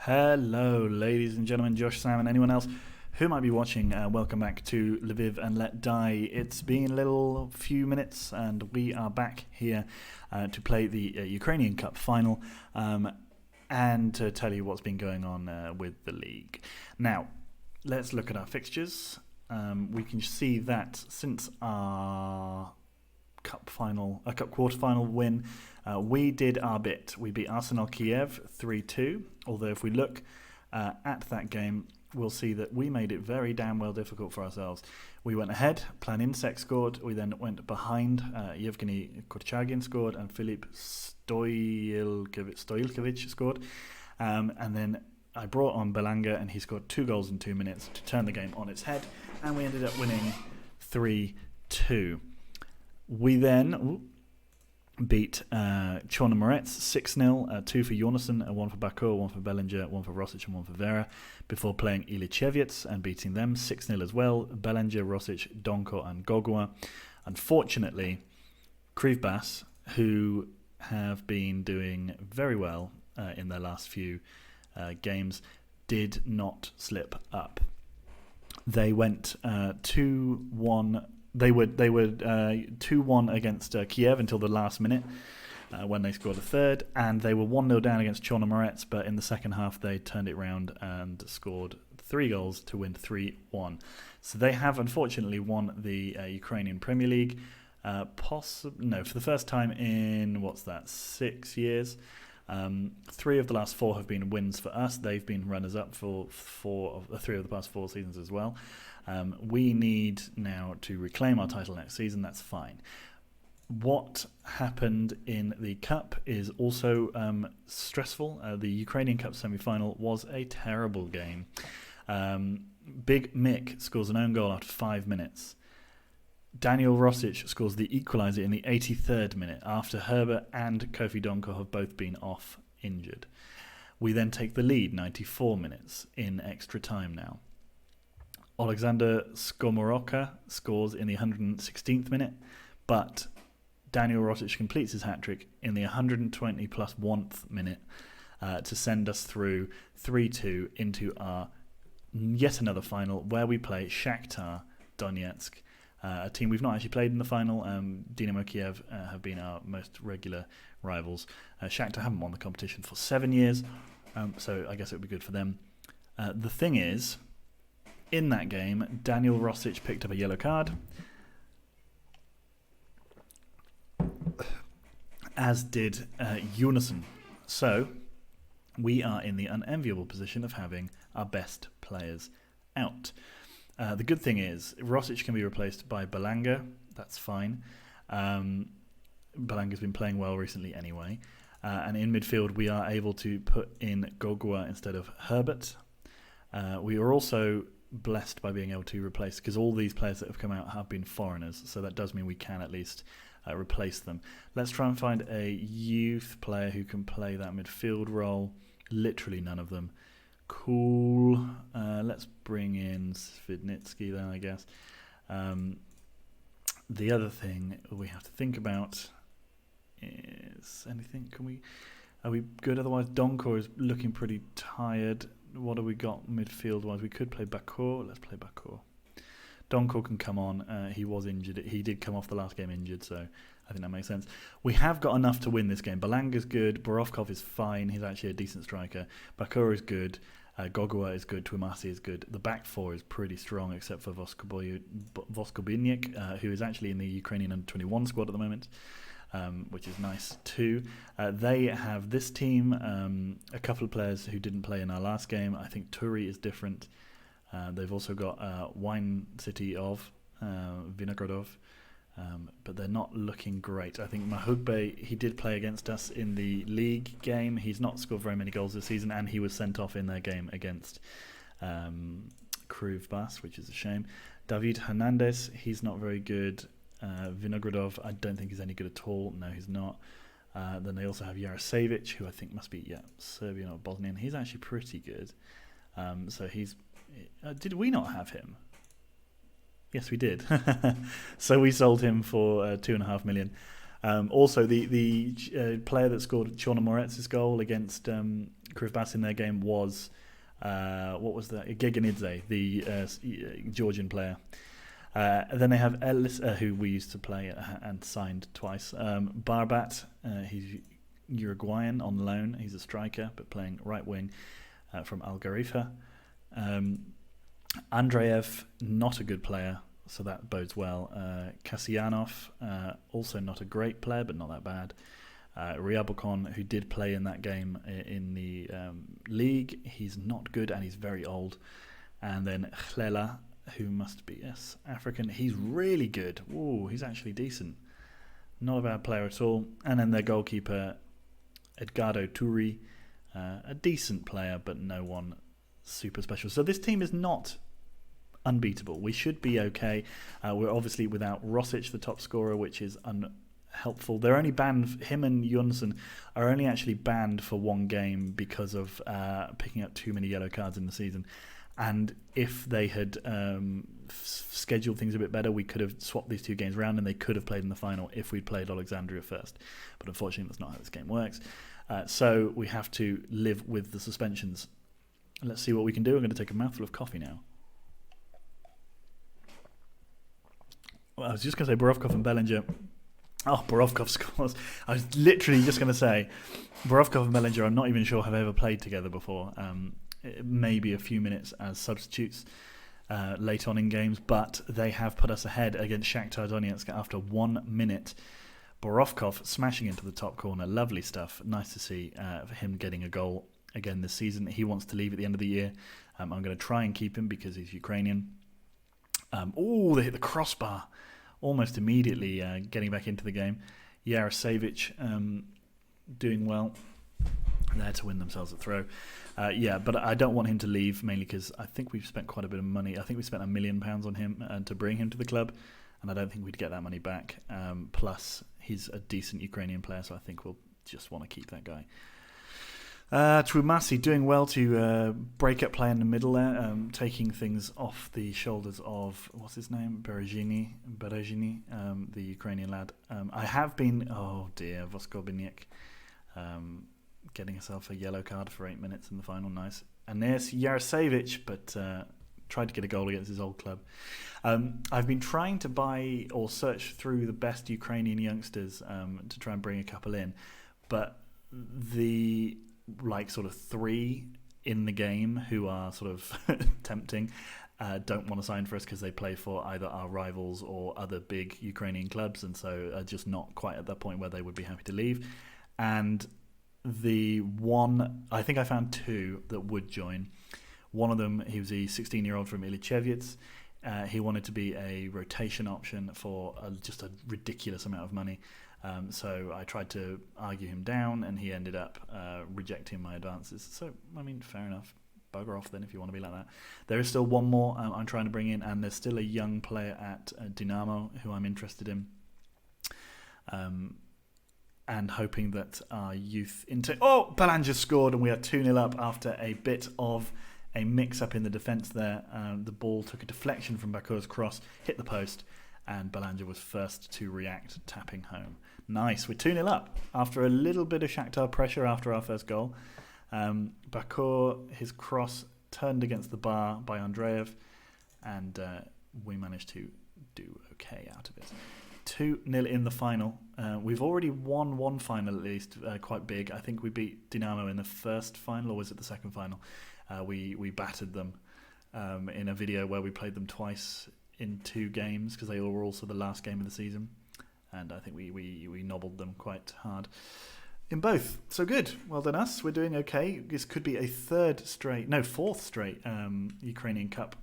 Hello, ladies and gentlemen, Josh, Sam, and anyone else who might be watching. Welcome back to Lviv and Let Die. It's been a little few minutes, and we are back here to play the Ukrainian Cup final and to tell you what's been going on with the league. Now, let's look at our fixtures. We can see that since our cup quarter-final win, we did our bit. We beat Arsenal Kiev 3-2, although if we look at that game, we'll see that we made it very damn well difficult for ourselves. We went ahead, Planinsek scored, we then went behind, Yevgeny Kurchagin scored, and Filip Stoilkovic scored, and then I brought on Belanga, and he scored 2 goals in 2 minutes to turn the game on its head, and we ended up winning 3-2. We then beat Chornomorets 6-0, 2 for Jonassen, 1 for Bakur, 1 for Bellinger, 1 for Rosic and 1 for Vera, before playing Ilichevets and beating them 6-0 as well. Bellinger, Rosic, Donko and Gogua. Unfortunately, Krivbas, who have been doing very well in their last few games, did not slip up. They went 2-1. They were 2-1 against Kiev until the last minute when they scored a third, and they were 1-0 down against Chornomorets, but in the second half they turned it round and scored 3 goals to win 3-1. So they have unfortunately won the Ukrainian Premier League, for the first time in 6 years. 3 of the last 4 have been wins for us. They've been runners-up for 3 of the past 4 seasons as well. We need now to reclaim our title next season. That's fine. What happened in the Cup is also stressful. The Ukrainian Cup semi-final was a terrible game. Big Mick scores an own goal after 5 minutes. Daniel Rosic scores the equaliser in the 83rd minute after Herbert and Kofi Donko have both been off injured. We then take the lead 94 minutes in extra time now. Alexander Skomoroka scores in the 116th minute, but Daniel Rosic completes his hat-trick in the 120 plus 1th minute to send us through 3-2 into our yet another final where we play Shakhtar Donetsk, a team we've not actually played in the final. Dynamo Kiev have been our most regular rivals. Shakhtar haven't won the competition for 7 years, so I guess it would be good for them. The thing is, in that game, Daniel Rosic picked up a yellow card, as did Jonassen. So we are in the unenviable position of having our best players out. The good thing is Rosic can be replaced by Belanga. That's fine. Belanga's been playing well recently anyway. And in midfield, we are able to put in Gogua instead of Herbert. We are also blessed by being able to replace, because all these players that have come out have been foreigners, so that does mean we can at least replace them. Let's try and find a youth player who can play that midfield role. Literally none of them. Cool. Let's bring in Svidnitsky then, I guess. The other thing we have to think about is anything. Are we good? Otherwise, Donko is looking pretty tired. What have we got midfield-wise? We could play Bakur. Let's play Bakur. Donko can come on. He was injured. He did come off the last game injured, so I think that makes sense. We have got enough to win this game. Belanga's good. Borovkov is fine. He's actually a decent striker. Bakur is good. Gogua is good. Twumasi is good. The back four is pretty strong, except for Voskobynyk, who is actually in the Ukrainian under-21 squad at the moment. Which is nice too. They have this team, a couple of players who didn't play in our last game. I think Turi is different. They've also got Wine City of Vinogradov, but they're not looking great. I think Mahugbe, he did play against us in the league game. He's not scored very many goals this season, and he was sent off in their game against Krivbas, which is a shame. David Hernandez, he's not very good. Vinogradov, I don't think he's any good at all. No, he's not. Then they also have Jarasevic, who I think must be Serbian or Bosnian. He's actually pretty good. So he's. Did we not have him? Yes, we did. So we sold him for 2.5 million. Also, the player that scored Chornomorets' goal against Krivbas in their game was what was that? Geganidze, the Georgian player. Then they have Ellis, who we used to play and signed twice. Barbat, he's Uruguayan on loan. He's a striker, but playing right wing from Algarifa. Andreev, not a good player, so that bodes well. Kasyanov, also not a great player, but not that bad. Ryabokon, who did play in that game in the league, he's not good and he's very old. And then Khlela, who must be African, he's really good. Ooh, he's actually decent. Not a bad player at all. And then their goalkeeper, Edgardo Turi, a decent player, but no one super special. So this team is not unbeatable. We should be okay. We're obviously without Rosic, the top scorer, which is unhelpful. They're only banned, him and Jonsson are only actually banned for one game because of picking up too many yellow cards in the season. And if they had scheduled things a bit better, we could have swapped these two games around and they could have played in the final if we'd played Alexandria first. But unfortunately, that's not how this game works. So we have to live with the suspensions. Let's see what we can do. I'm going to take a mouthful of coffee now. Well, I was just going to say Borovkov and Bellinger. Oh, Borovkov scores. I was literally just going to say Borovkov and Bellinger, I'm not even sure have ever played together before. Maybe a few minutes as substitutes late on in games, but they have put us ahead against Shakhtar Donetsk after 1 minute. Borovkov smashing into the top corner. Lovely stuff. Nice to see for him getting a goal again this season. He wants to leave at the end of the year. I'm going to try and keep him because he's Ukrainian. They hit the crossbar almost immediately, getting back into the game. Yarosevich doing well there to win themselves a throw. But I don't want him to leave, mainly because I think we've spent quite a bit of money. I think we spent £1 million on him to bring him to the club, and I don't think we'd get that money back. Plus, he's a decent Ukrainian player, so I think we'll just want to keep that guy. Trumasi doing well to break up play in the middle there, taking things off the shoulders of, what's his name? Berezhiny, the Ukrainian lad. I have been, Voskobiniak, getting herself a yellow card for 8 minutes in the final. Nice. And there's Yarosevich, but tried to get a goal against his old club. I've been trying to buy or search through the best Ukrainian youngsters to try and bring a couple in, but the sort of three in the game who are sort of tempting don't want to sign for us because they play for either our rivals or other big Ukrainian clubs, and so are just not quite at that point where they would be happy to leave. And the one, I think I found two that would join. One of them, he was a 16-year-old from Ilichevets. He wanted to be a rotation option for just a ridiculous amount of money. So I tried to argue him down, and he ended up rejecting my advances. So, I mean, fair enough. Bugger off then if you want to be like that. There is still one more I'm trying to bring in, and there's still a young player at Dinamo who I'm interested in. And hoping that our youth Bellinger scored, and we are 2-0 up after a bit of a mix-up in the defence there. The ball took a deflection from Bakur's cross, hit the post, and Bellinger was first to react, tapping home. Nice, we're 2-0 up after a little bit of Shakhtar pressure after our first goal. Bakur, his cross turned against the bar by Andreev, and we managed to do okay out of it. 2-0 in the final. We've already won one final at least, quite big. I think we beat Dinamo in the first final, or was it the second final? We battered them in a video where we played them twice in 2 games because they were also the last game of the season, and I think we nobbled them quite hard in both. So good, well done us. We're doing okay. This could be a fourth straight Ukrainian Cup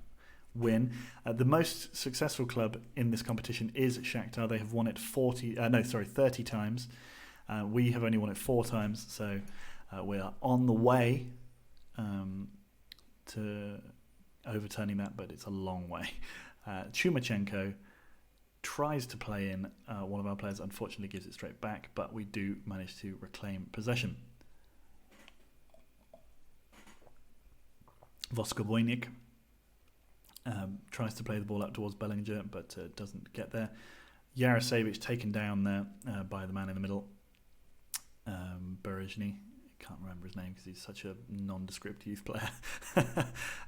win. The most successful club in this competition is Shakhtar. They have won it 30 times. We have only won it 4 times, so we are on the way to overturning that, but it's a long way. Chumachenko tries to play in one of our players, unfortunately gives it straight back, but we do manage to reclaim possession. Voskobojnik tries to play the ball up towards Bellinger, but doesn't get there. Yarosevich taken down there by the man in the middle. Berezhny can't remember his name because he's such a nondescript youth player.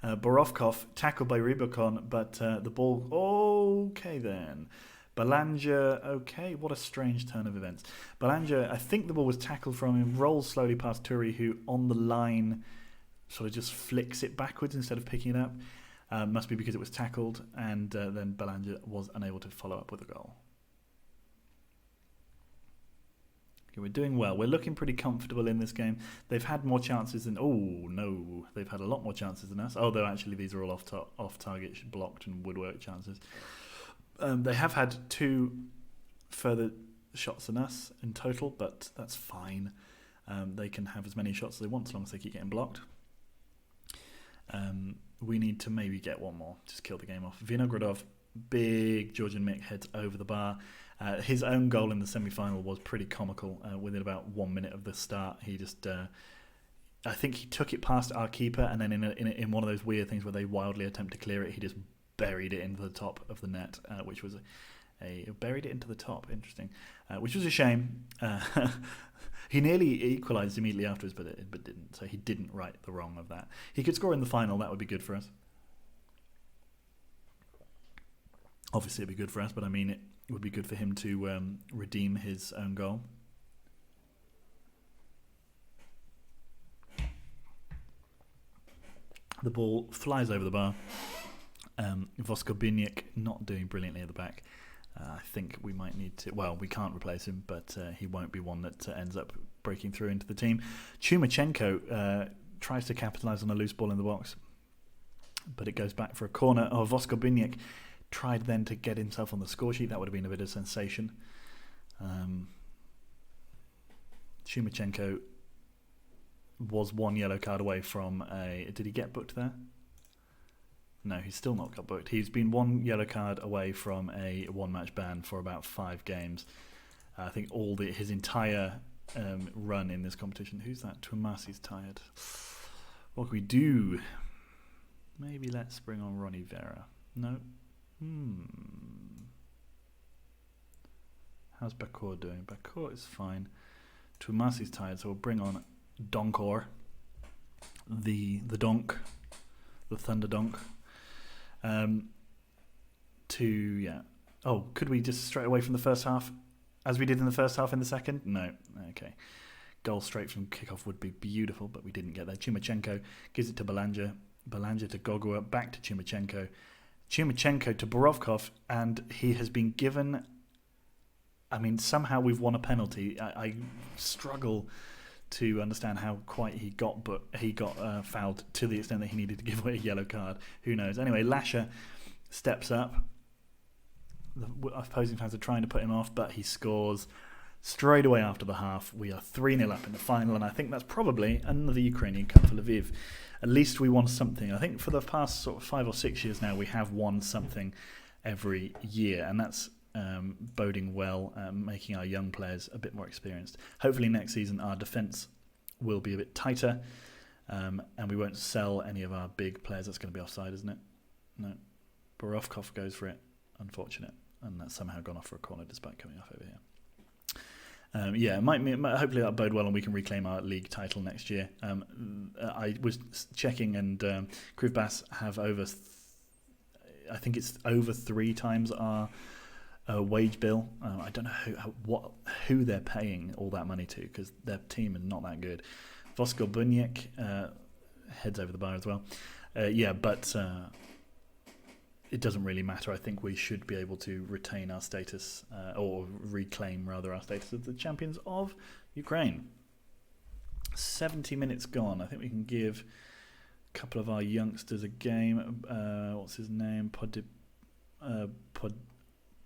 Borovkov tackled by Rybakon, but the ball. Okay then. Belanja, okay, what a strange turn of events. Belanja, I think the ball was tackled from him, rolls slowly past Turi, who on the line sort of just flicks it backwards instead of picking it up. Must be because it was tackled, and then Belanja was unable to follow up with a goal. Okay, we're doing well. We're looking pretty comfortable in this game. They've had more chances than... Oh, no. They've had a lot more chances than us. Although, actually, these are all off-target, blocked and woodwork chances. They have had 2 further shots than us in total, but that's fine. They can have as many shots as they want as long as they keep getting blocked. We need to maybe get one more. Just kill the game off. Vinogradov, big Georgian Mick, heads over the bar. His own goal in the semi-final was pretty comical. Within about 1 minute of the start, he just... I think he took it past our keeper, and then in one of those weird things where they wildly attempt to clear it, he just buried it into the top of the net, which was buried it into the top. Interesting, which was a shame. He nearly equalised immediately afterwards, but didn't. So he didn't right the wrong of that. He could score in the final. That would be good for us. Obviously, it'd be good for us, but I mean, it would be good for him to redeem his own goal. The ball flies over the bar. Voskobiniak not doing brilliantly at the back. I think we might need to... Well, we can't replace him, but he won't be one that ends up breaking through into the team. Chumachenko tries to capitalise on a loose ball in the box, but it goes back for a corner. Voskobiniak tried then to get himself on the score sheet. That would have been a bit of sensation. Chumachenko was 1 yellow card away from a... Did he get booked there? No, he's still not got booked. He's been 1 yellow card away from a 1-match ban for about 5 games. I think his entire run in this competition. Who's that? Tuamasi's tired. What can we do? Maybe let's bring on Ronnie Vera. No. How's Bakur doing? Bakur is fine. Tuamasi's tired, so we'll bring on Donkor, the donk, the Thunder Donk. Could we just straight away from the first half, as we did in the first half in the second? No. Okay. Goal straight from kickoff would be beautiful, but we didn't get there. Chumachenko gives it to Belanja. Belanja to Gogua, back to Chumachenko. Chumachenko to Borovkov, and he has been given... I mean, somehow we've won a penalty. I struggle to understand how quite he got fouled to the extent that he needed to give away a yellow card. Who knows? Anyway, Lasher steps up. The opposing fans are trying to put him off, but he scores straight away after the half. We are 3-0 up in the final, and I think that's probably another Ukrainian Cup for Lviv. At least we won something. I think for the past sort of 5 or 6 years now, we have won something every year, and that's boding well, making our young players a bit more experienced. Hopefully next season our defence will be a bit tighter, and we won't sell any of our big players. That's going to be offside, isn't it? No. Borovkov goes for it. Unfortunate. And that's somehow gone off for a corner despite coming off over here. Hopefully that'll bode well and we can reclaim our league title next year. I was checking, and Krivbas have I think it's over 3 times our wage bill. I don't know who they're paying all that money to, because their team is not that good. Voskobuniak heads over the bar as well. But it doesn't really matter. I think we should be able to retain our status, or reclaim rather our status as the champions of Ukraine. 70 minutes gone. I think we can give a couple of our youngsters a game. What's his name?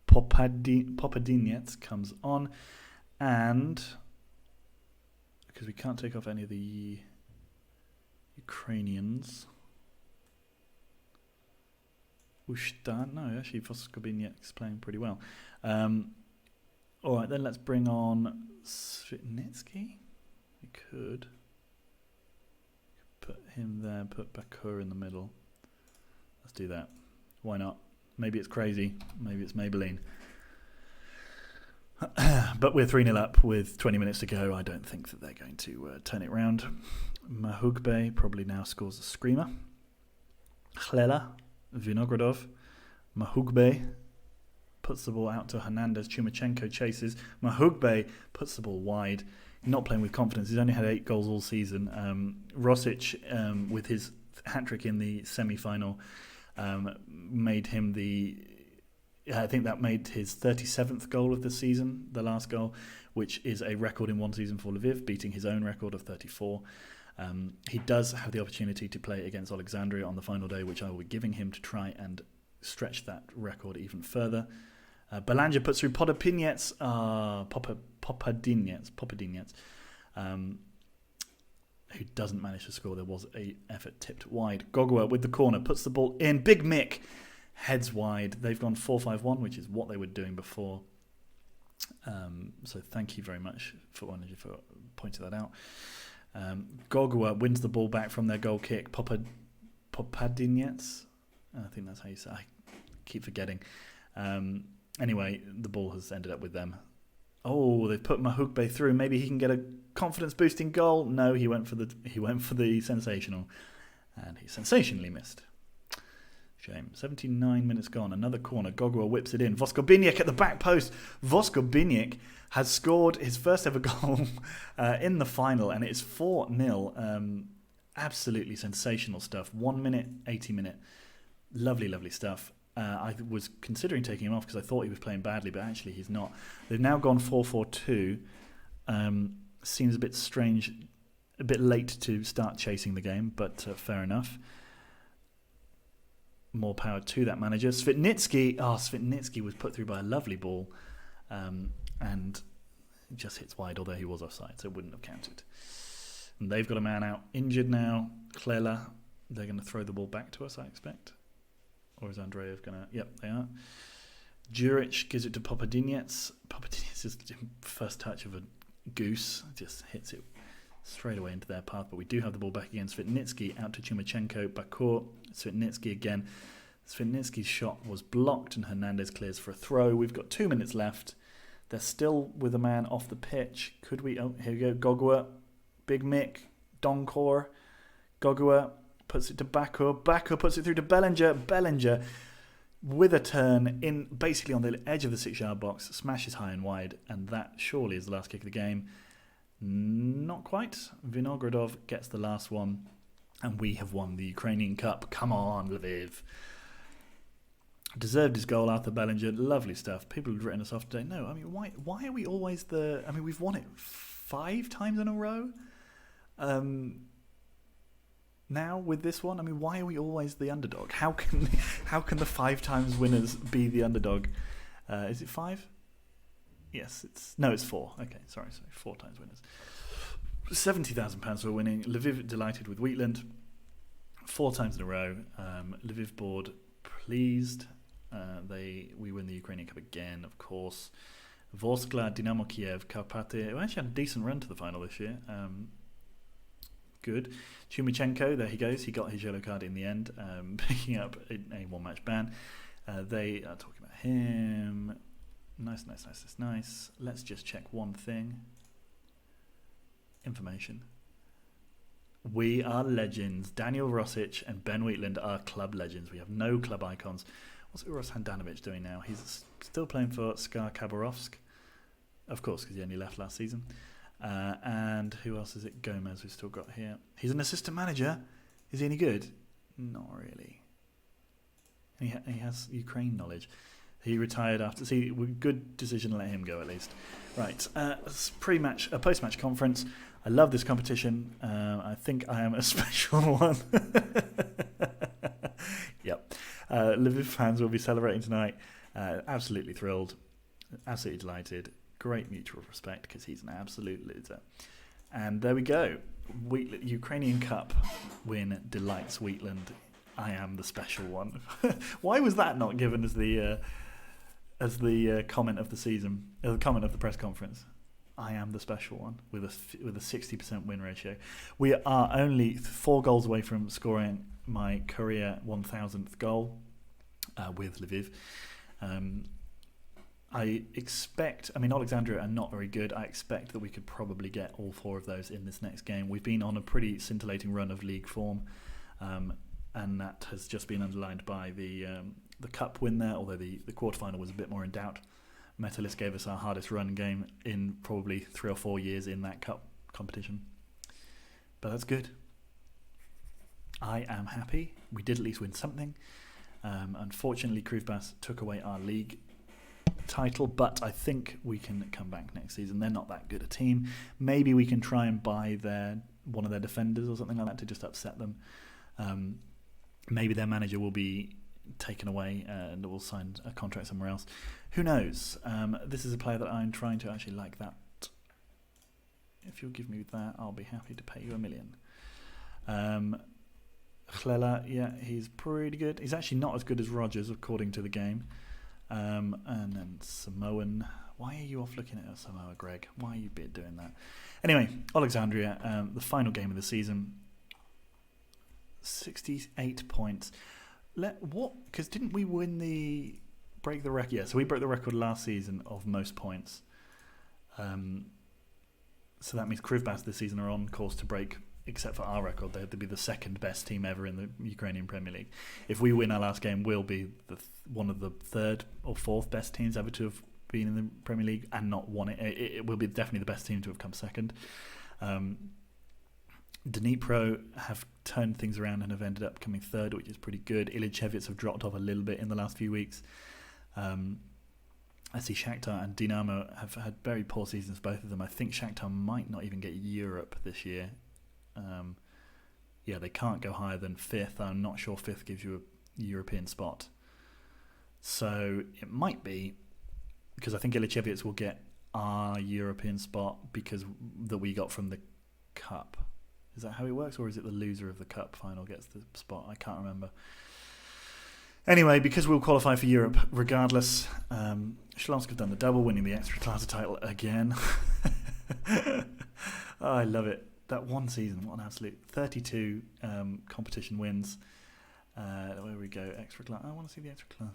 Popadinets comes on, and because we can't take off any of the Ukrainians. No, actually Voskobiniak's playing pretty well. All right, then let's bring on Svitnitsky. We could put him there, put Bakur in the middle. Let's do that. Why not? Maybe it's crazy. Maybe it's Maybelline. But we're 3-0 up with 20 minutes to go. I don't think that they're going to turn it round. Mahugbe probably now scores a screamer. Khlela, Vinogradov, Mahugbe puts the ball out to Hernandez. Chumachenko chases. Mahugbe puts the ball wide. Not playing with confidence. He's only had 8 goals all season. Rosic, with his hat-trick in the semi-final, made him I think that made his 37th goal of the season, the last goal, which is a record in one season for Lviv, beating his own record of 34. He does have the opportunity to play against Alexandria on the final day, which I will be giving him to try and stretch that record even further. Belanja puts through Popadinets, who doesn't manage to score. There was an effort tipped wide. Gogua with the corner, puts the ball in. Big Mick heads wide. They've gone 4-5-1, which is what they were doing before. So thank you very much for pointing that out. Gogua wins the ball back from their goal kick. Popadinets, I think that's how you say it. I keep forgetting. Anyway, the ball has ended up with them. Oh, they've put Mahugbe through. Maybe he can get a confidence-boosting goal. No, he went for the sensational, and he sensationally missed. Shame. 79 minutes gone. Another corner. Gogua whips it in. Voskobiniak at the back post. Voskobiniak has scored his first ever goal in the final, and it's 4-0. Absolutely sensational stuff. 1 minute, 80 minute. Lovely, lovely stuff. I was considering taking him off because I thought he was playing badly, but actually he's not. They've now gone 4-4-2. Seems a bit strange, a bit late to start chasing the game, but fair enough. More power to that manager. Svitnitsky was put through by a lovely ball, and just hits wide, although he was offside, so it wouldn't have counted. And they've got a man out injured now. Khlela, they're going to throw the ball back to us, I expect. Or is Andreev going to... Yep, they are. Juric gives it to Popadinets. Popadinets is the first touch of a goose. Just hits it straight away into their path. But we do have the ball back again. Svitnitsky out to Chumachenko. Bakur. Svitnitsky again. Svitnitsky's shot was blocked and Hernandez clears for a throw. We've got 2 minutes left. They're still with a man off the pitch. Could we... Oh, here we go. Gogua. Big Mick. Donkor. Gogua puts it to Bakur. Bakur puts it through to Bellinger. Bellinger, with a turn, in basically on the edge of the 6-yard box, smashes high and wide, and that surely is the last kick of the game. Not quite. Vinogradov gets the last one, and we have won the Ukrainian Cup. Come on, Lviv. Deserved his goal, Arthur Bellinger. Lovely stuff. People have written us off today. No, I mean, why are we always the... I mean, we've won it 5 times in a row. Now with this one, I mean, why are we always the underdog? How can the 5 times winners be the underdog? Is it 5? Yes, it's 4. Okay, sorry, 4 times winners. £70,000 for winning. Lviv delighted with Wheatland 4 times in a row. Lviv board pleased. We win the Ukrainian Cup again, of course. Vorskla, Dynamo Kiev, Karpaty. We actually had a decent run to the final this year. Good. Chumachenko, there he goes. He got his yellow card in the end, picking up a one-match ban. They are talking about him. Nice. Let's just check one thing. Information. We are legends. Daniel Rosic and Ben Wheatland are club legends. We have no club icons. What's Uros Handanovic doing now? He's still playing for SKA Khabarovsk, of course, because he only left last season. And who else is it? Gomez we've still got here. He's an assistant manager. Is he any good? Not really. He has Ukraine knowledge. He retired after... See, good decision to let him go at least. Right, post-match conference. I love this competition. I think I am a special one. Yep. Lviv fans will be celebrating tonight. Absolutely thrilled. Absolutely delighted. Great mutual respect because he's an absolute loser. And there we go. Ukrainian Cup win delights Wheatland. I am the special one. Why was that not given as the comment of the season, the comment of the press conference? I am the special one with a 60% win ratio. We are only 4 goals away from scoring my career 1,000th goal with Lviv. I expect, I mean, Alexandria are not very good. I expect that we could probably get all 4 of those in this next game. We've been on a pretty scintillating run of league form, and that has just been underlined by the cup win there, although the quarterfinal was a bit more in doubt. Metalist gave us our hardest run game in probably 3 or 4 years in that cup competition. But that's good. I am happy. We did at least win something. Unfortunately, Kruvbas took away our league title, but I think we can come back next season. They're not that good a team. Maybe we can try and buy one of their defenders or something like that to just upset them. Maybe their manager will be taken away and will sign a contract somewhere else. Who knows? This is a player that I'm trying to actually like that. If you'll give me that, I'll be happy to pay you $1 million. Chlela, yeah, he's pretty good. He's actually not as good as Rogers, according to the game. And then Samoan. Why are you off looking at Samoa, Greg? Why are you doing that? Anyway, Alexandria, the final game of the season. 68 points. What? Because didn't we break the record? Yeah, so we broke the record last season of most points. So that means Kruvbas this season are on course to break, except for our record, they'd be the second best team ever in the Ukrainian Premier League. If we win our last game, we'll be one of the 3rd or 4th best teams ever to have been in the Premier League and not won it. It will be definitely the best team to have come second. Dnipro have turned things around and have ended up coming 3rd, which is pretty good. Ilichevets have dropped off a little bit in the last few weeks. I see Shakhtar and Dinamo have had very poor seasons, both of them. I think Shakhtar might not even get Europe this year. They can't go higher than 5th. I'm not sure 5th gives you a European spot. So it might be, because I think Ilichevets will get our European spot because that we got from the Cup. Is that how it works, or is it the loser of the Cup final gets the spot? I can't remember. Anyway, because we'll qualify for Europe regardless, Shlonsk have done the double, winning the Extra-Class title again. Oh, I love it. That one season, what an absolute 32 competition wins. Where we go, Extra-Class. I want to see the Extra-Class.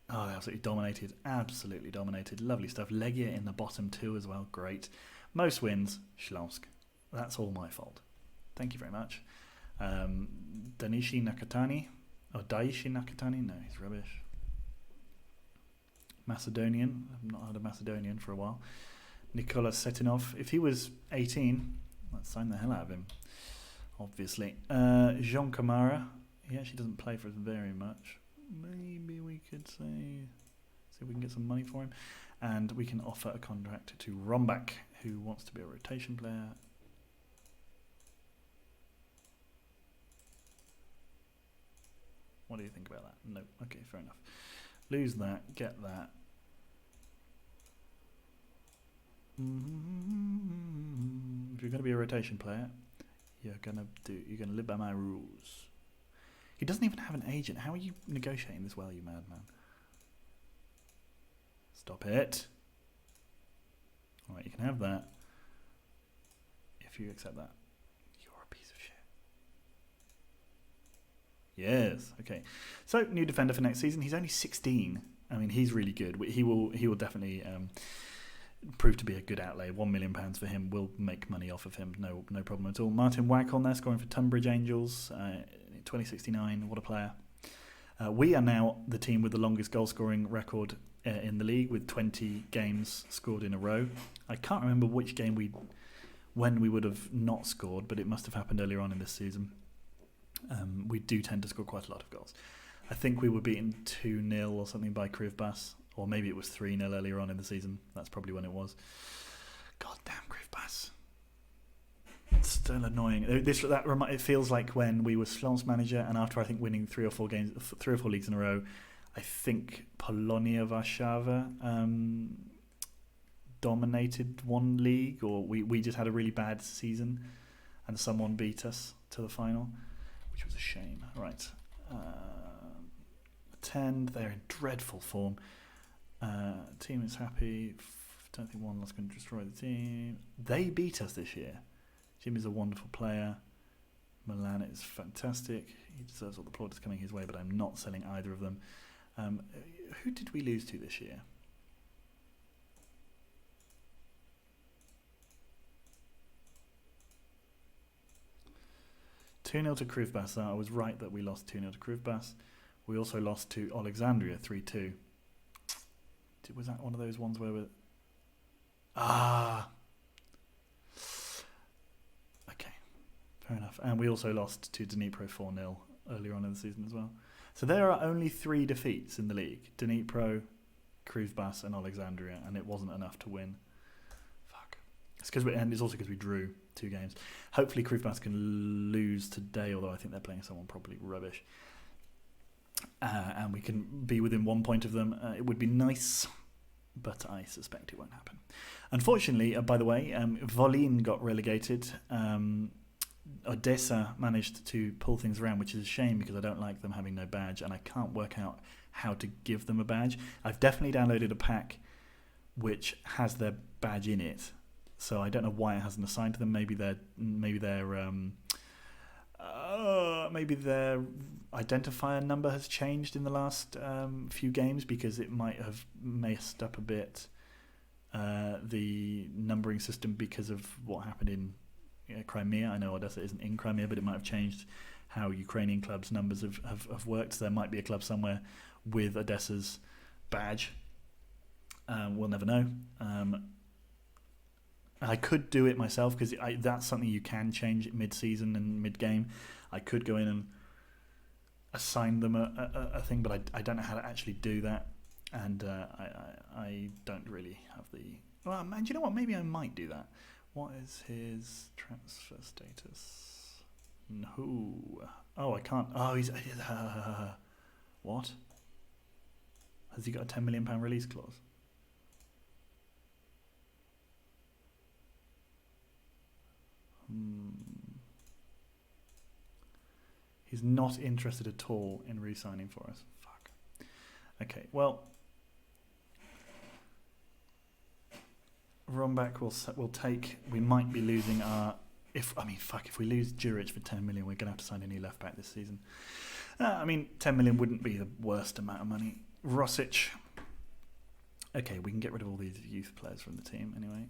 They absolutely dominated. Lovely stuff. Legia in the bottom 2 as well, great. Most wins, Shlonsk. That's all my fault. Thank you very much. Daichi Nakatani. No, he's rubbish. Macedonian. I've not had a Macedonian for a while. Nikola Setinov. If he was 18, I'd sign the hell out of him, obviously. Jean Kamara. He actually doesn't play for us very much. Maybe we could see if we can get some money for him. And we can offer a contract to Rombak, who wants to be a rotation player. What do you think about that? No. Okay, fair enough. Lose that, get that. If you're going to be a rotation player, you're going to live by my rules. He doesn't even have an agent. How are you negotiating this well, you madman? Stop it. Alright, you can have that. If you accept that. You're a piece of shit. Yes, okay. So, new defender for next season. He's only 16. I mean, he's really good. He will definitely prove to be a good outlay. £1 million for him. We'll make money off of him. No problem at all. Martin Wack on there, scoring for Tunbridge Angels. 2069. What a player. We are now the team with the longest goal-scoring record in the league, with 20 games scored in a row. I can't remember which game when we would have not scored, but it must have happened earlier on in this season. We do tend to score quite a lot of goals. I think we were beaten 2-0 or something by Kruvbas, or maybe it was 3-0 earlier on in the season. That's probably when it was. God damn Kruvbas. It's still annoying. It feels like when we were Slon's manager, and after I think winning 3 or 4 leagues in a row, I think Polonia Warszawa dominated one league, or we just had a really bad season and someone beat us to the final, which was a shame. Right. Attend. They're in dreadful form. Team is happy. Don't think one loss going to destroy the team. They beat us this year. Jim is a wonderful player. Milan is fantastic. He deserves all the plaudits coming his way, but I'm not selling either of them. Who did we lose to this year? (2-0 to Krivbas. I was right that we lost 2-0 to Krivbas. We also lost to Alexandria 3-2. Was that one of those ones where we're... Okay, fair enough. And we also lost to Dnipro 4-0 earlier on in the season as well. So there are only 3 defeats in the league. Dnipro, Krivbas and Alexandria, and it wasn't enough to win. Fuck. And it's also because we drew 2 games. Hopefully Krivbas can lose today, although I think they're playing someone probably rubbish. And we can be within 1 point of them. It would be nice, but I suspect it won't happen. Unfortunately, by the way, Volyn got relegated. Odessa managed to pull things around, which is a shame because I don't like them having no badge, and I can't work out how to give them a badge. I've definitely downloaded a pack which has their badge in it, so I don't know why it hasn't assigned to them. Maybe their identifier number has changed in the last few games, because it might have messed up a bit the numbering system because of what happened in Crimea. I know Odessa isn't in Crimea, but it might have changed how Ukrainian clubs' numbers have worked. So there might be a club somewhere with Odessa's badge. We'll never know. I could do it myself, because that's something you can change mid-season and mid-game. I could go in and assign them a thing, but I don't know how to actually do that. And I don't really have the... Well, man, do you know what? Maybe I might do that. What is his transfer status? No. Oh, I can't. Oh, he's... what? Has he got a £10 million release clause? He's not interested at all in re-signing for us. Fuck. Okay, well... Rombach will take. We might be losing our. If we lose Juric for 10 million, we're gonna have to sign a new left back this season. 10 million wouldn't be the worst amount of money. Rosic. Okay, we can get rid of all these youth players from the team anyway.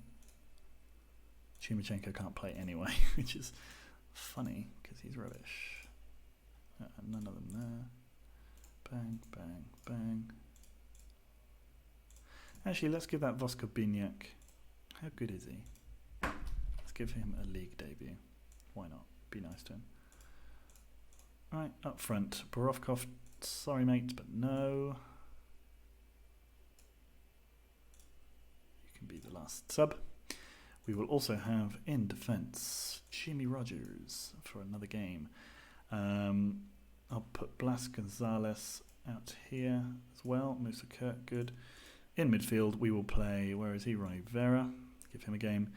Chumachenko can't play anyway, which is funny because he's rubbish. None of them there. Bang, bang, bang. Actually, let's give that Voskobiniak. How good is he? Let's give him a league debut. Why not? Be nice to him. Right, up front. Borovkov, sorry mate, but no. You can be the last sub. We will also have in defence Jimmy Rogers for another game. I'll put Blas Gonzalez out here as well. Musa Kirk, good. In midfield, we will play, where is he? Ronnie Vera. Give him a game.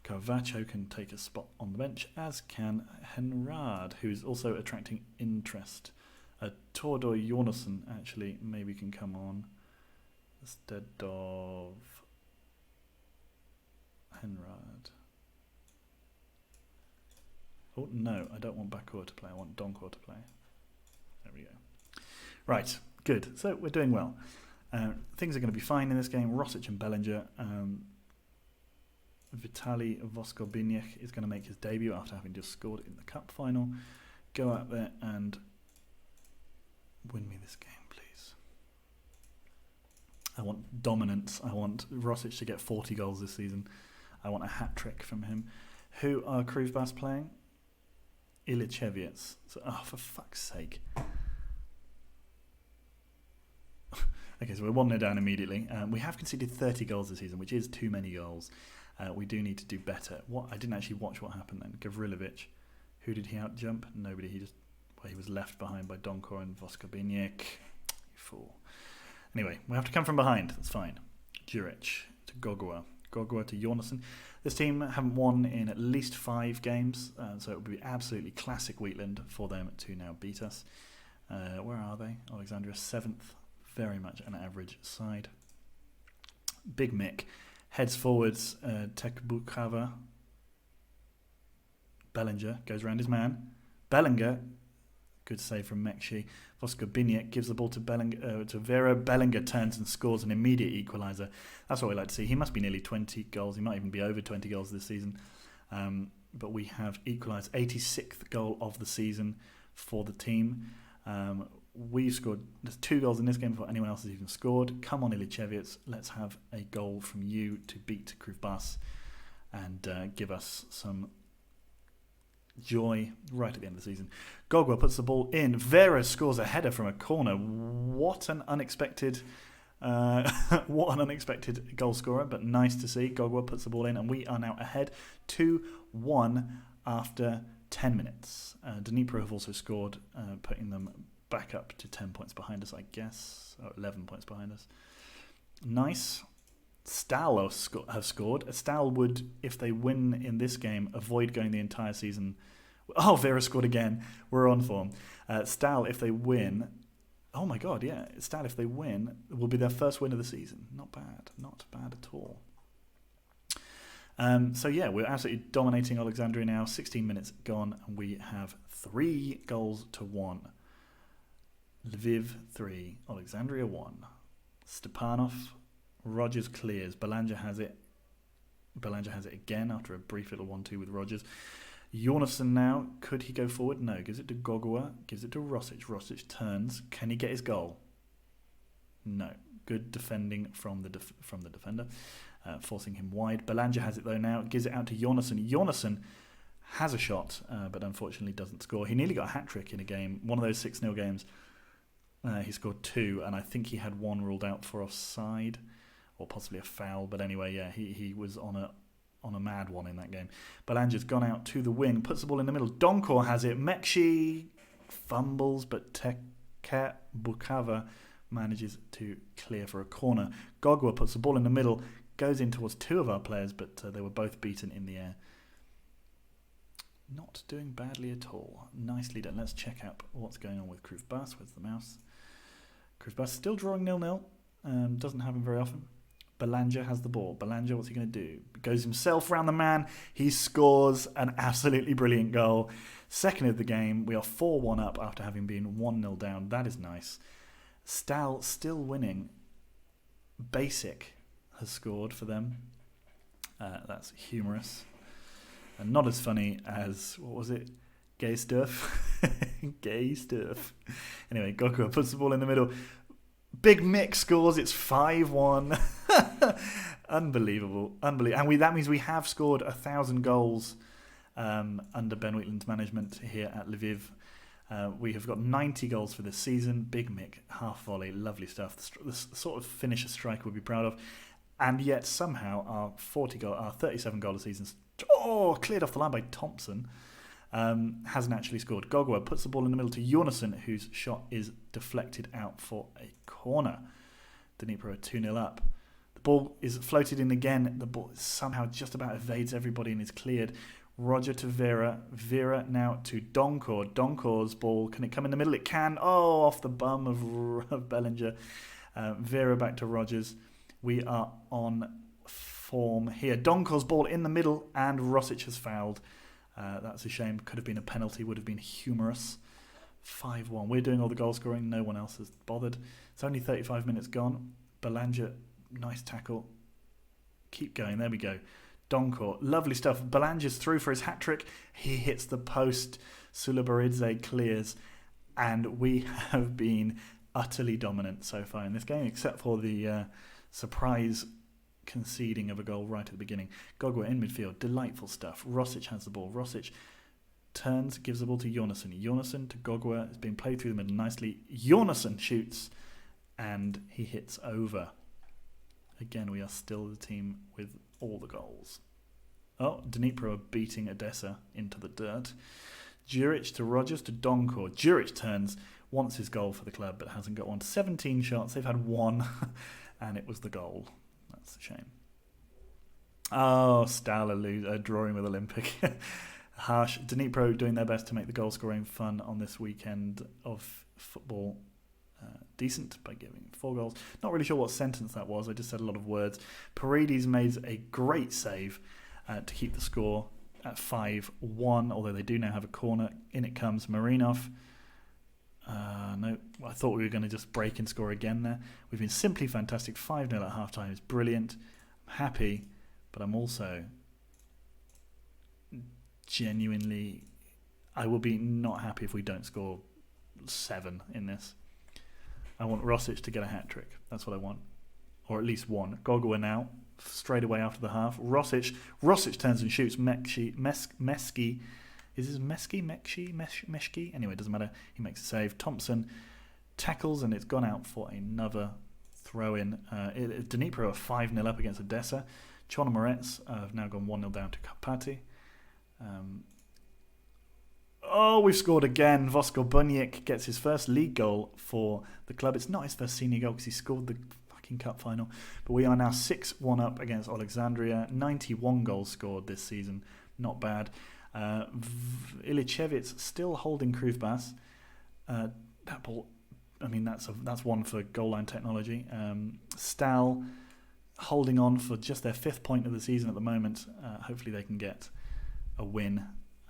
Carvacho can take a spot on the bench, as can Henrad, who's also attracting interest. Tordor Jornason, actually, maybe can come on instead of Henrad. Oh, no, I don't want Bakur to play. I want Donkor to play. There we go. Right, good. So we're doing well. Things are going to be fine in this game. Rosic and Bellinger. Vitaly Voskobiniak is going to make his debut after having just scored in the cup final. Go out there and win me this game, please. I want dominance. I want Rosic to get 40 goals this season. I want a hat-trick from him. Who are Krivbas playing? Ilichevets. So, oh, for fuck's sake. Okay, so we're 1-0 down immediately. We have conceded 30 goals this season, which is too many goals. We do need to do better. I didn't actually watch what happened then. Gavrilovic, who did he out-jump? Nobody. He was left behind by Donkor and Voskobiniak. You fool. Anyway, we have to come from behind. That's fine. Juric to Gogua. Gogua to Jornason. This team haven't won in at least 5 games, so it would be absolutely classic Wheatland for them to now beat us. Where are they? Alexandria 7th. Very much an average side. Big Mick heads forwards. Tekbukava. Bellinger goes around his man. Bellinger Good save from Mekshi. Voska Biniak gives the ball to Vera. Bellinger turns and scores an immediate equaliser. That's what we like to see. He must be nearly 20 goals. He might even be over 20 goals this season. But we have equalised. 86th goal of the season for the team. We've scored. There's 2 goals in this game before anyone else has even scored. Come on, Ilichevich. Let's have a goal from you to beat Kruvbas and give us some joy right at the end of the season. Gogwa puts the ball in. Vera scores a header from a corner. What an unexpected goal scorer, but nice to see. Gogwa puts the ball in, and we are now ahead 2-1 after 10 minutes. Dnipro have also scored, putting them back up to 10 points behind us, I guess, or 11 points behind us. Nice. Stal have scored. Stal would, if they win in this game, avoid going the entire season. Oh, Vera scored again. We're on form. Stal, if they win... Oh my god, yeah. Stal, if they win, will be their first win of the season. Not bad. Not bad at all. So yeah, we're absolutely dominating Alexandria now. 16 minutes gone, and we have 3-1. Lviv 3, Alexandria 1. Stepanov, Rogers clears. Belanja has it. Belanja has it again after a brief little 1-2 with Rogers. Jornason now, could he go forward? No, gives it to Gogua, gives it to Rosic. Rosic turns. Can he get his goal? No. Good defending from the defender, forcing him wide. Belanja has it though now, gives it out to Jornason. Jornason has a shot, but unfortunately doesn't score. He nearly got a hat-trick in a game, one of those 6-0 games. He scored 2, and I think he had 1 ruled out for offside, or possibly a foul. But anyway, yeah, he was on a mad one in that game. Belanja's gone out to the wing, puts the ball in the middle. Donkor has it. Mekshi fumbles, but Teke Bukava manages to clear for a corner. Gogwa puts the ball in the middle, goes in towards 2 of our players, but they were both beaten in the air. Not doing badly at all. Nicely done. Let's check out what's going on with Kruvbas. Where's the mouse? Kruvbas still drawing 0-0. Doesn't happen very often. Belanja has the ball. Belanja, what's he going to do? Goes himself round the man. He scores an absolutely brilliant goal. Second of the game. We are 4-1 up after having been 1-0 down. That is nice. Stal still winning. Basic has scored for them. That's humorous. And not as funny as, what was it? Gay stuff. Gay stuff. Anyway, Goku puts the ball in the middle. Big Mick scores. It's 5-1. Unbelievable. And that means we have scored 1,000 goals under Ben Wheatland's management here at Lviv. We have got 90 goals for this season. Big Mick, half volley, lovely stuff. The sort of finish a striker would be proud of. And yet somehow our 37 goal a season, cleared off the line by Thompson, hasn't actually scored. Gogwa puts the ball in the middle to Jornason, whose shot is deflected out for a corner. Dnipro are 2-0 up. The ball is floated in again. The ball somehow just about evades everybody and is cleared. Roger to Vera. Vera now to Donkor. Donkor's ball. Can it come in the middle? It can. Oh, off the bum of Bellinger. Vera back to Rogers. We are on form here. Donkor's ball in the middle, and Rosic has fouled. That's a shame. Could have been a penalty. Would have been humorous. 5-1. We're doing all the goal scoring. No one else has bothered. It's only 35 minutes gone. Belanja, nice tackle. Keep going. There we go. Donkor, lovely stuff. Belanja's through for his hat-trick. He hits the post. Sulabaridze clears. And we have been utterly dominant so far in this game, except for the surprise conceding of a goal right at the beginning. Gogwa in midfield, delightful stuff. Rosic has the ball. Rosic turns, gives the ball to Jornason. Jornason to Gogwa. It's been played through the middle nicely. Jornason shoots, and he hits over. Again, we are still the team with all the goals. Oh, Dnipro are beating Odessa into the dirt. Juric to Rogers to Donkor. Juric turns, wants his goal for the club, but hasn't got one. 17 shots. They've had 1. And it was the goal. That's a shame. Oh, Stal drawing with Olympic. Harsh. Dnipro doing their best to make the goal scoring fun on this weekend of football decent by giving 4 goals. Not really sure what sentence that was. I just said a lot of words. Paredes made a great save to keep the score at 5-1, although they do now have a corner. In it comes Marinov. No, I thought we were going to just break and score again there. We've been simply fantastic. 5-0 at half-time is brilliant. I'm happy, but I'm also genuinely... I will be not happy if we don't score 7 in this. I want Rosic to get a hat-trick. That's what I want. Or at least one. Gogua now, straight away after the half. Rosic turns and shoots. Meski. Is this Meshki? Anyway, it doesn't matter. He makes a save. Thompson tackles, and it's gone out for another throw-in. Dnipro are 5-0 up against Odessa. Chornomorets have now gone 1-0 down to Karpaty. We've scored again. Vosko Buniek gets his first league goal for the club. It's not his first senior goal because he scored the fucking cup final. But we are now 6-1 up against Alexandria. 91 goals scored this season. Not bad. Ilichevitz still holding Kruvbas. That ball, I mean, that's one for goal line technology. Stal holding on for just their 5th point of the season at the moment. Hopefully they can get a win,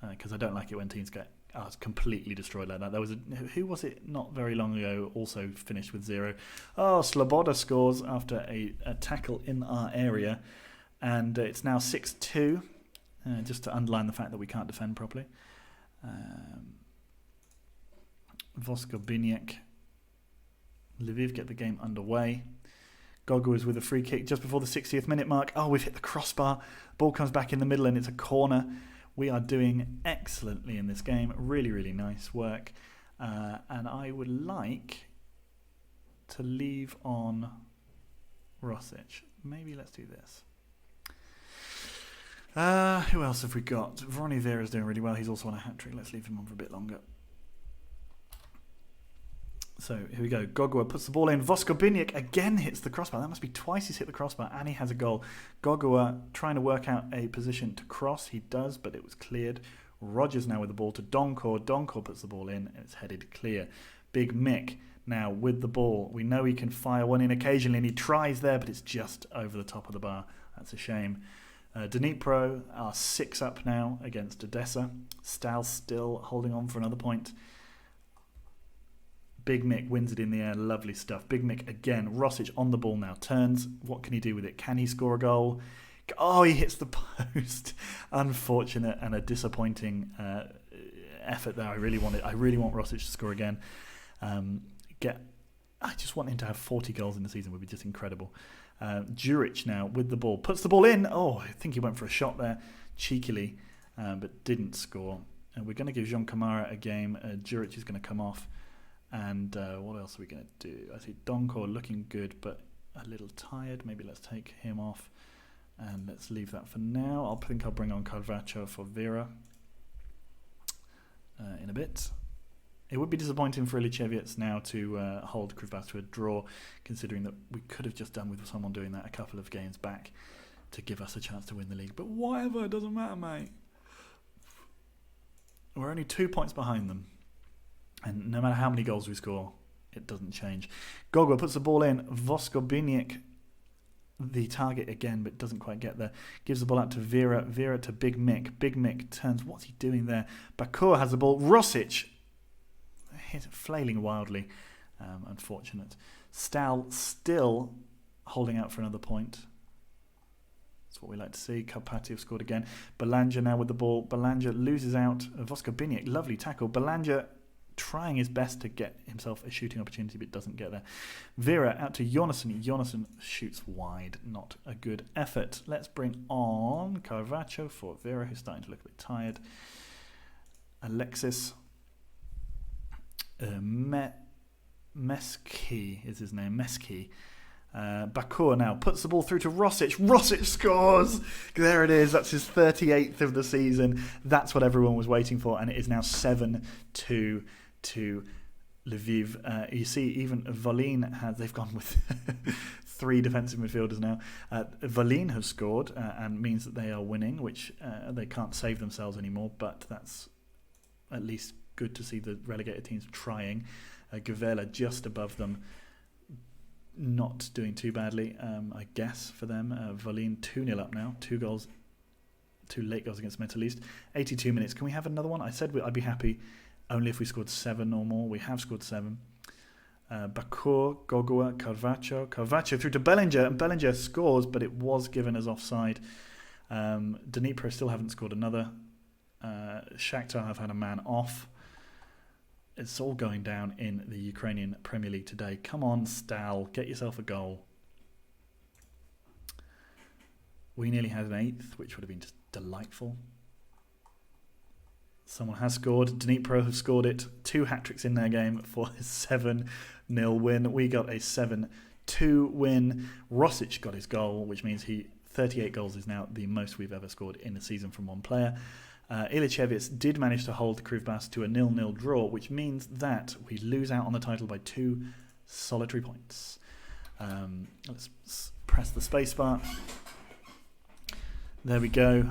because I don't like it when teams get completely destroyed like that. There was who was it not very long ago also finished with 0. Sloboda scores after a tackle in our area, and it's now 6-2. Just to underline the fact that we can't defend properly. Vosko Biniek. Lviv get the game underway. Gogo is with a free kick just before the 60th minute mark. We've hit the crossbar. Ball comes back in the middle and it's a corner. We are doing excellently in this game. Really, really nice work. And I would like to leave on Rosic. Maybe let's do this. Who else have we got? Vroni Vera's doing really well. He's also on a hat-trick. Let's leave him on for a bit longer. So, here we go. Gogua puts the ball in. Vosko Biniek again hits the crossbar. That must be twice he's hit the crossbar, and he has a goal. Gogua trying to work out a position to cross. He does, but it was cleared. Rogers now with the ball to Donkor. Donkor puts the ball in, and it's headed clear. Big Mick now with the ball. We know he can fire one in occasionally, and he tries there, but it's just over the top of the bar. That's a shame. Dnipro are 6 up now against Odessa. Stal still holding on for another point. Big Mick wins it in the air. Lovely stuff. Big Mick again. Rosic on the ball now. Turns. What can he do with it? Can he score a goal? He hits the post. Unfortunate and a disappointing effort there. I really want Rosic to score again. I just want him to have 40 goals in the season. Would be just incredible. Juric now with the ball. Puts the ball in. I think he went for a shot there. Cheekily. But didn't score. And we're going to give Jean Kamara a game. Juric is going to come off. And what else are we going to do? I see Donkor looking good, but a little tired. Maybe let's take him off. And let's leave that for now. I think I'll bring on Carvaccio for Vera in a bit. It would be disappointing for Ilichevitz now to hold Kruvbas to a draw, considering that we could have just done with someone doing that a couple of games back to give us a chance to win the league. But whatever, it doesn't matter, mate. We're only 2 points behind them. And no matter how many goals we score, it doesn't change. Gogwa puts the ball in. Vosko Biniek, the target again, but doesn't quite get there. Gives the ball out to Vera. Vera to Big Mick. Big Mick turns. What's he doing there? Bakur has the ball. Rosic flailing wildly. Unfortunate. Stal still holding out for another point. That's what we like to see. Karpaty have scored again. Belanja now with the ball. Belanja loses out. Vosko Biniek, lovely tackle. Belanja trying his best to get himself a shooting opportunity, but doesn't get there. Vera out to Jonasson. Jonasson shoots wide. Not a good effort. Let's bring on Carvaccio for Vera, who's starting to look a bit tired. Alexis Meski is his name. Meski. Bakur now puts the ball through to Rosic. Rosic scores! There it is. That's his 38th of the season. That's what everyone was waiting for, and it is now 7-2 to Lviv. You see, even Volin they've gone with 3 defensive midfielders now. Volin has scored and means that they are winning, which they can't save themselves anymore, but that's at least good to see the relegated teams trying. Gavela just above them, not doing too badly, I guess, for them. Volin 2-0 up now. 2 late goals against Metalist. 82 minutes. Can we have another one? I said I'd be happy only if we scored 7 or more. We have scored 7. Bakur, Gogua, Carvaccio through to Bellinger, and Bellinger scores, but it was given as offside. Dnipro still haven't scored another. Shakhtar have had a man off. It's all going down in the Ukrainian Premier League today. Come on, Stal, get yourself a goal. We nearly had an 8th, which would have been just delightful. Someone has scored. Dnipro have scored it. 2 hat-tricks in their game for a 7-0 win. We got a 7-2 win. Rosic got his goal, which means 38 goals is now the most we've ever scored in a season from one player. Ilichevitz did manage to hold Krivbas to a 0-0 draw, which means that we lose out on the title by 2 solitary points. Let's press the spacebar. There we go.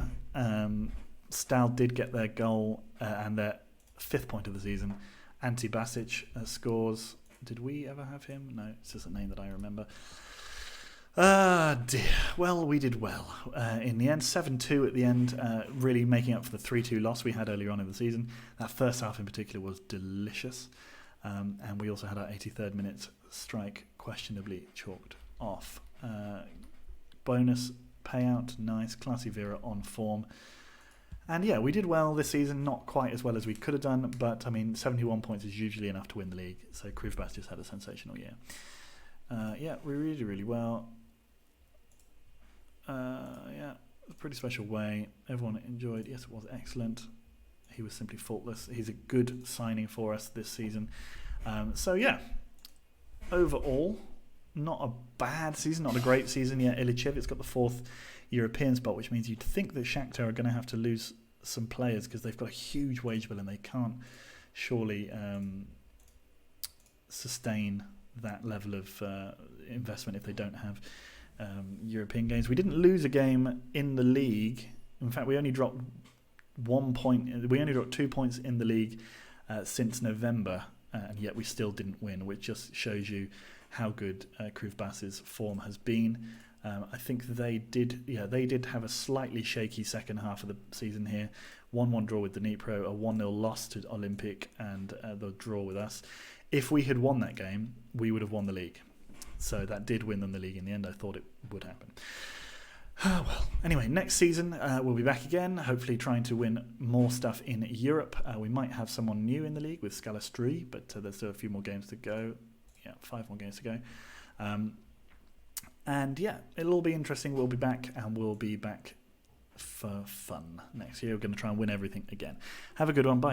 Stal did get their goal and their 5th point of the season. Ante Basic scores. Did we ever have him? No, it's just a name that I remember. Dear. Well, we did well. In the end, 7-2 at the end, really making up for the 3-2 loss we had earlier on in the season. That first half in particular was delicious. And we also had our 83rd minute strike questionably chalked off. Bonus payout, nice. Classy Vera on form. And yeah, we did well this season, not quite as well as we could have done, but I mean, 71 points is usually enough to win the league, so Krivbas just had a sensational year. Yeah, we really did really well. Yeah, a pretty special way. Everyone enjoyed. Yes, it was excellent. He was simply faultless. He's a good signing for us this season. So yeah, overall, not a bad season, not a great season yet. Ilichevitz got the 4th European spot, which means you'd think that Shakhtar are going to have to lose some players because they've got a huge wage bill and they can't surely sustain that level of investment if they don't have European games. We didn't lose a game in the league. In fact, we only dropped 1 point. We only dropped 2 points in the league since November, and yet we still didn't win, which just shows you how good Krivbas's form has been. I think they did have a slightly shaky second half of the season here. 1-1 draw with Dnipro, a 1-0 loss to Olympic, and the draw with us. If we had won that game, we would have won the league. So that did win them the league in the end. I thought it would happen. Well, anyway, next season we'll be back again, hopefully trying to win more stuff in Europe. We might have someone new in the league with Scalastri, but there's still a few more games to go. Yeah, 5 more games to go. And yeah, it'll all be interesting. We'll be back, and we'll be back for fun next year. We're going to try and win everything again. Have a good one. Bye.